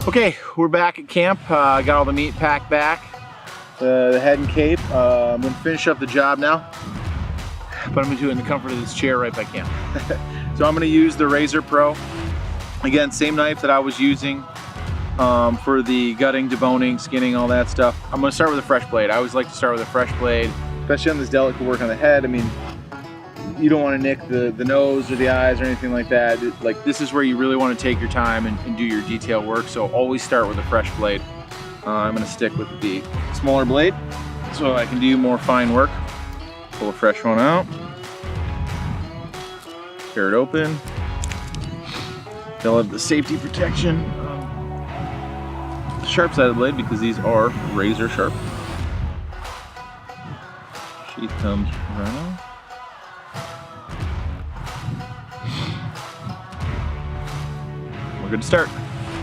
Okay, we're back at camp. Got all the meat packed back, the head and cape. I'm gonna finish up the job now, but I'm gonna do it in the comfort of this chair right by camp. So I'm gonna use the RazorPro. Again, same knife that I was using for the gutting, deboning, skinning, all that stuff. I'm gonna start with a fresh blade. I always like to start with a fresh blade, especially on this delicate work on the head. I mean, you don't want to nick the nose or the eyes or anything like that. Like, this is where you really want to take your time and do your detail work, so always start with a fresh blade. I'm going to stick with the smaller blade so I can do more fine work. Pull a fresh one out, tear it open. They'll have the safety protection, the sharp side of the blade, because these are razor sharp. Sheath comes right off. Good to start.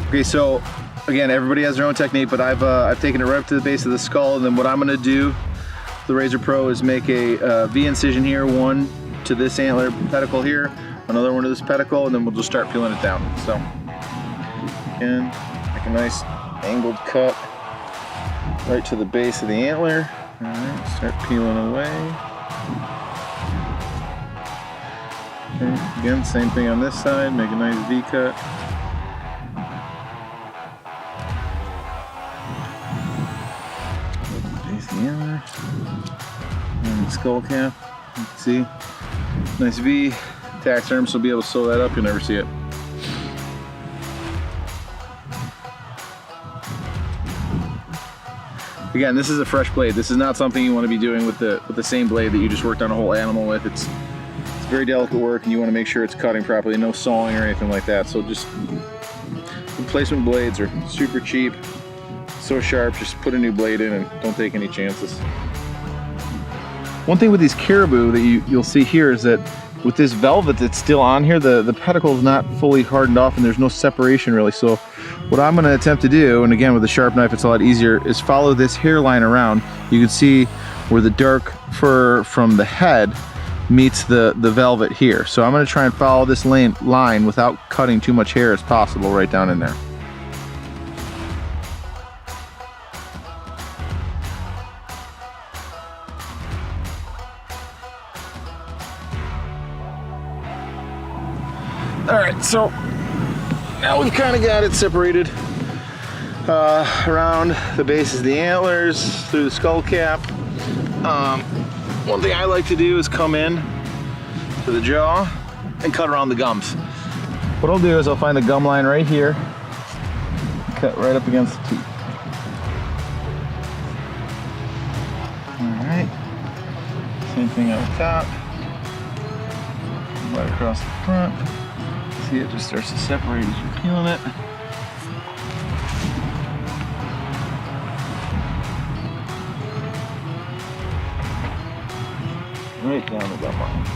Okay, so again, everybody has their own technique, but I've taken it right up to the base of the skull, and then what I'm going to do with the RazorPro is make a V incision here, one to this antler pedicle here, another one to this pedicle, and then we'll just start peeling it down. So again, make a nice angled cut right to the base of the antler. All right, start peeling away. Okay, again, same thing on this side, make a nice V cut. And the skull cap, you can see, nice V. Taxidermist will be able to sew that up, you'll never see it. Again, this is a fresh blade. This is not something you want to be doing with the same blade that you just worked on a whole animal with. It's very delicate work, and you want to make sure it's cutting properly, no sawing or anything like that. So just, replacement blades are super cheap, so sharp. Just put a new blade in and don't take any chances. One thing with these Caribou that you'll see here is that with this velvet that's still on here, the pedicle is not fully hardened off and there's no separation really. So what I'm going to attempt to do, and again with a sharp knife it's a lot easier, is follow this hairline around. You can see where the dark fur from the head meets the velvet here. So I'm going to try and follow this line without cutting too much hair as possible right down in there. Alright, so now we've kind of got it separated around the bases of the antlers, through the skull cap. One thing I like to do is come in to the jaw and cut around the gums. What I'll do is I'll find the gum line right here, cut right up against the teeth. Alright, same thing on the top, right across the front. See, it just starts to separate as you're peeling it. Right down the gum line.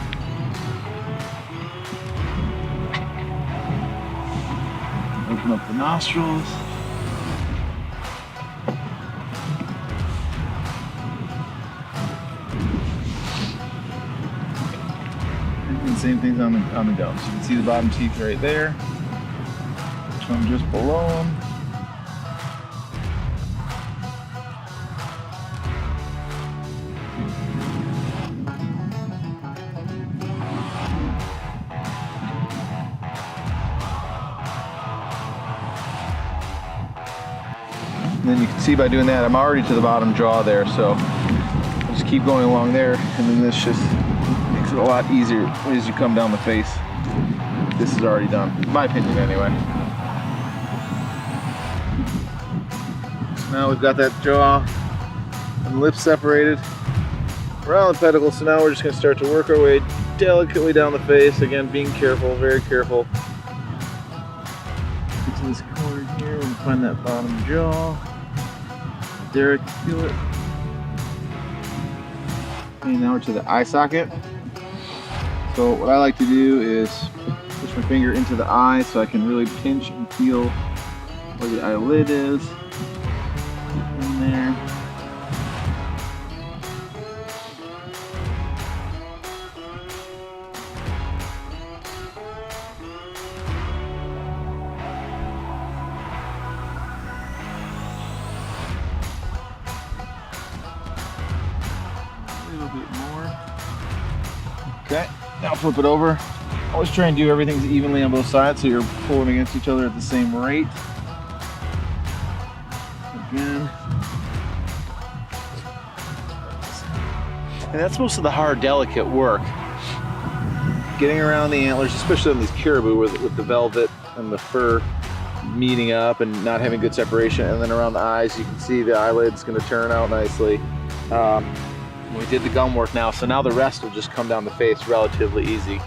Open up the nostrils. And same things on the gums. You can see the bottom teeth right there. Which one just below them. And then you can see by doing that, I'm already to the bottom jaw there, so I'll just keep going along there, and then this just makes it a lot easier as you come down the face. This is already done, in my opinion anyway. So now we've got that jaw and lips separated around the pedicle, so now we're just going to start to work our way delicately down the face, again being careful, very careful. Get to this corner here and find that bottom jaw. There, feel it. Okay, now we're to the eye socket. So what I like to do is push my finger into the eye so I can really pinch and feel where the eyelid is. In there. Now flip it over. Always try and do everything evenly on both sides so you're pulling against each other at the same rate. Again. And that's most of the hard, delicate work. Getting around the antlers, especially on these caribou with the velvet and the fur meeting up and not having good separation, and then around the eyes, you can see the eyelid's going to turn out nicely. We did the gum work now, so now the rest will just come down the face relatively easy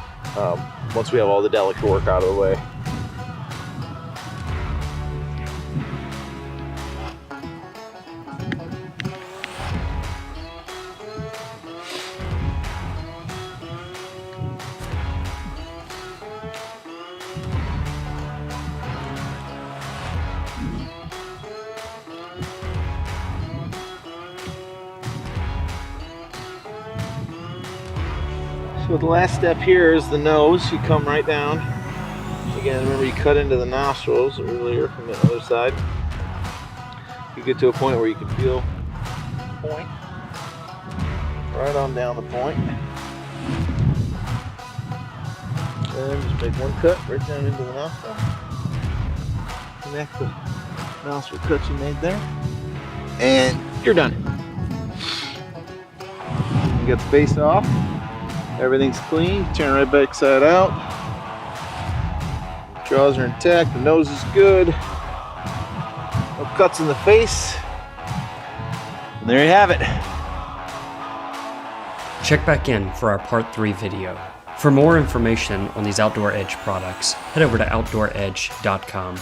once we have all the delicate work out of the way. So the last step here is the nose. You come right down. Again, remember you cut into the nostrils earlier from the other side. You get to a point where you can feel the point. Right on down the point. And just make one cut right down into the nostril. Connect the nostril cut you made there. And you're done. You got the face off. Everything's clean. Turn right back side out. Jaws are intact. The nose is good. No cuts in the face. And there you have it. Check back in for our part 3 video. For more information on these Outdoor Edge products, head over to OutdoorEdge.com.